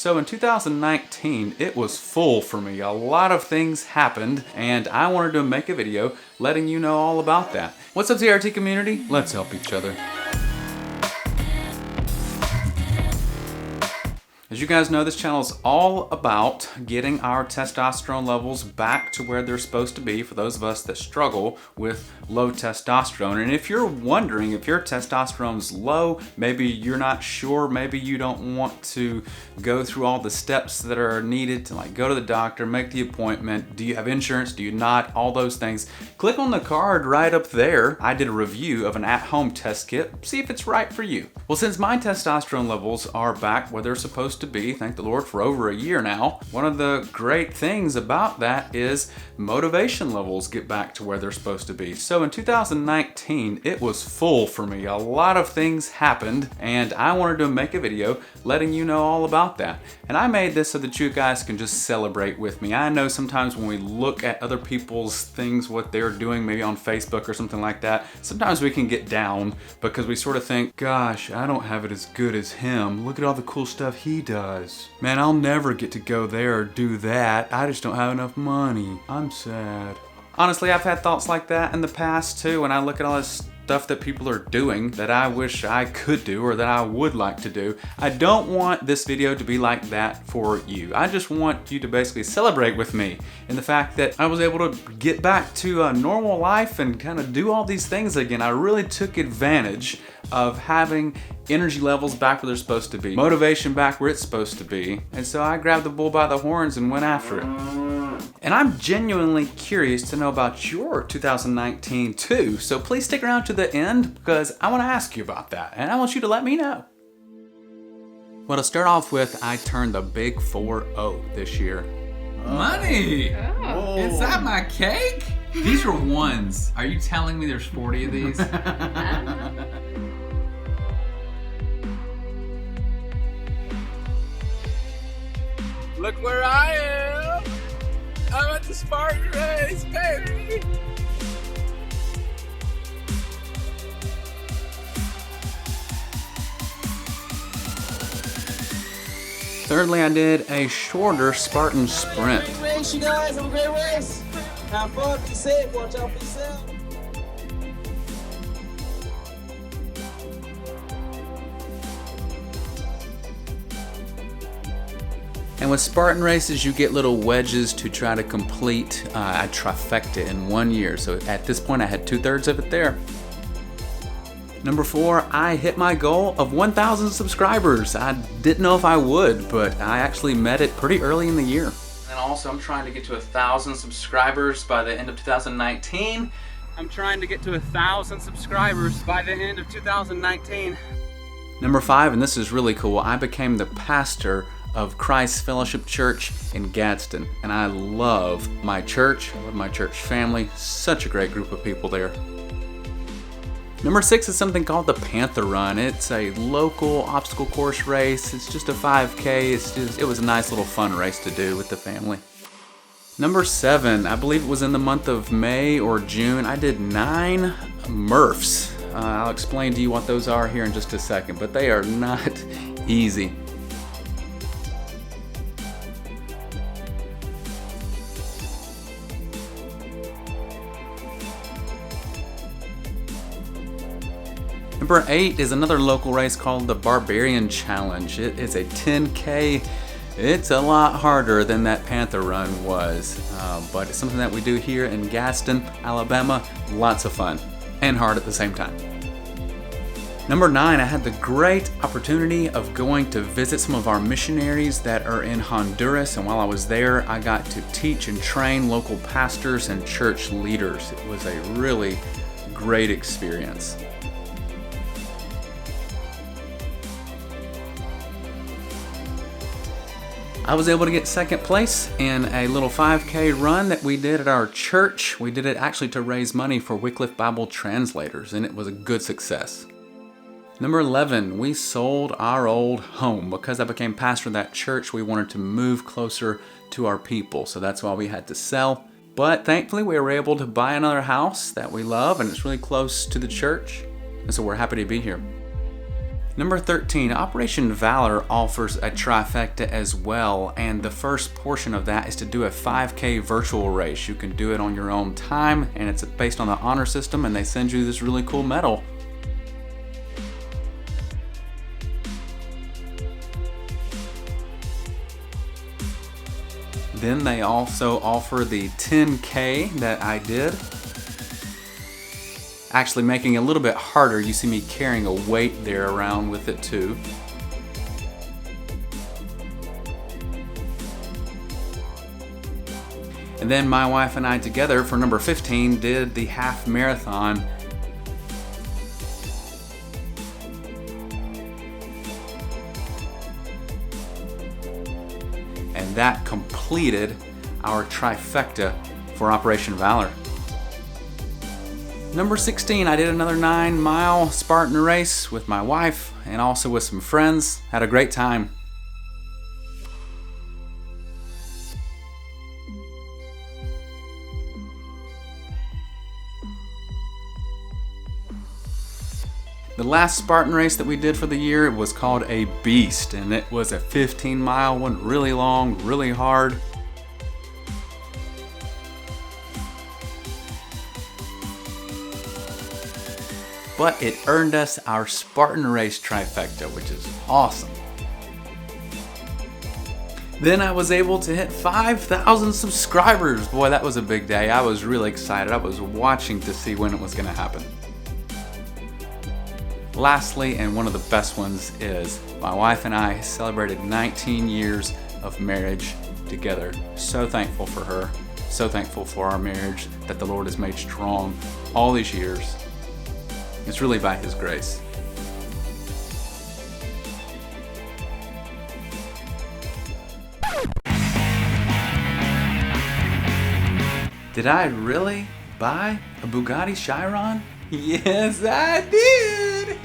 So in 2019, it was full for me. A lot of things happened, and I wanted to make a video letting you know all about that. What's up, TRT community? Let's help each other. As you guys know, this channel is all about getting our testosterone levels back to where they're supposed to be for those of us that struggle with low testosterone. And if you're wondering if your testosterone is low, maybe you're not sure, maybe you don't want to go through all the steps that are needed to go to the doctor, make the appointment, do you have insurance, do you not, all those things, click on the card right up there. I did a review of an at-home test kit, see if it's right for you. Well, since my testosterone levels are back where they're supposed to be, thank the Lord, for over a year now, one of the great things about that is motivation levels get back to where they're supposed to be. So in 2019, it was full for me. A lot of things happened, and I wanted to make a video letting you know all about that. And I made this so that you guys can just celebrate with me. I know sometimes when we look at other people's things, what they're doing, maybe on Facebook or something like that, sometimes we can get down because we sort of think, gosh, I don't have it as good as him. Look at all the cool stuff he does. Man, I'll never get to go there or do that. I just don't have enough money. I'm sad. Honestly, I've had thoughts like that in the past too, when I look at all this stuff that people are doing that I wish I could do or that I would like to do. I don't want this video to be like that for you. I just want you to basically celebrate with me in the fact that I was able to get back to a normal life and kind of do all these things again. I really took advantage of having energy levels back where they're supposed to be, motivation back where it's supposed to be, and so I grabbed the bull by the horns and went after it. And I'm genuinely curious to know about your 2019 too, so please stick around to the end because I want to ask you about that and I want you to let me know. Well, to start off with, I turned the big 4-0 this year. Money! Oh. Is that my cake? These are ones. Are you telling me there's 40 of these? Look where I am! I'm at the Spartan Race, baby! Thirdly, I did a shorter Spartan sprint. Great race, you guys. Have a great race. Have fun. Be safe. Watch out for yourself. And with Spartan races, you get little wedges to try to complete a trifecta in 1 year. So at this point, I had 2/3 of it there. Number 4, I hit my goal of 1,000 subscribers. I didn't know if I would, but I actually met it pretty early in the year. And also, I'm trying to get to 1,000 subscribers by the end of 2019. I'm trying to get to 1,000 subscribers by the end of 2019. Number 5, and this is really cool, I became the pastor of Christ Fellowship Church in Badsden. And I love my church, I love my church family, such a great group of people there. Number 6 is something called the Panther Run. It's a local obstacle course race. It's just a 5K. It was a nice little fun race to do with the family. Number 7, I believe it was in the month of May or June, I did 9 MURPHs. I'll explain to you what those are here in just a second, but they are not easy. Number 8 is another local race called the Barbarian Challenge. It is a 10K. It's a lot harder than that Panther Run was, but it's something that we do here in Badsden, Alabama. Lots of fun and hard at the same time. Number 9, I had the great opportunity of going to visit some of our missionaries that are in Honduras, and while I was there, I got to teach and train local pastors and church leaders. It was a really great experience. I was able to get second place in a little 5K run that we did at our church. We did it actually to raise money for Wycliffe Bible translators, and it was a good success. Number 11, we sold our old home. Because I became pastor of that church, we wanted to move closer to our people, so that's why we had to sell. But thankfully, we were able to buy another house that we love, and it's really close to the church, and so we're happy to be here. Number 13, Operation Valor offers a trifecta as well, and the first portion of that is to do a 5K virtual race. You can do it on your own time, and it's based on the honor system, and they send you this really cool medal. Then they also offer the 10K that I did. Actually making it a little bit harder. You see me carrying a weight there around with it too. And then my wife and I together for number 15 did the half marathon. And that completed our trifecta for Operation Valor. Number 16, I did another 9-mile Spartan race with my wife and also with some friends. Had a great time. The last Spartan race that we did for the year was called a Beast, and it was a 15-mile one, really long, really hard. But it earned us our Spartan Race trifecta, which is awesome. Then I was able to hit 5,000 subscribers. Boy, that was a big day. I was really excited. I was watching to see when it was going to happen. Lastly, and one of the best ones, is my wife and I celebrated 19 years of marriage together. So thankful for her. So thankful for our marriage that the Lord has made strong all these years. It's really by His grace. Did I really buy a Bugatti Chiron? Yes, I did!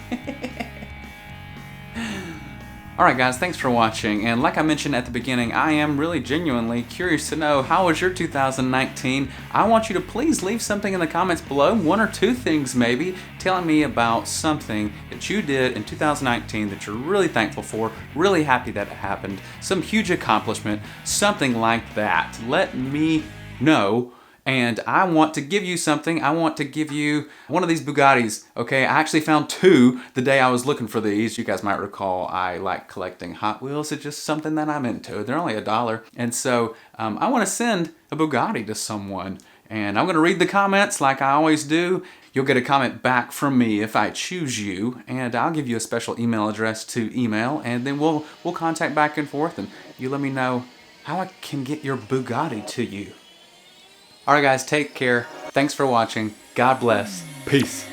Alright guys, thanks for watching, and like I mentioned at the beginning, I am really genuinely curious to know, how was your 2019? I want you to please leave something in the comments below, 1 or 2 things maybe, telling me about something that you did in 2019 that you're really thankful for, really happy that it happened, some huge accomplishment, something like that. Let me know. And I want to give you something. I want to give you one of these Bugattis, okay? I actually found 2 the day I was looking for these. You guys might recall I like collecting Hot Wheels. It's just something that I'm into. They're only $1. And so I want to send a Bugatti to someone. And I'm going to read the comments like I always do. You'll get a comment back from me if I choose you. And I'll give you a special email address to email. And then we'll contact back and forth. And you let me know how I can get your Bugatti to you. Alright guys, take care. Thanks for watching. God bless. Peace.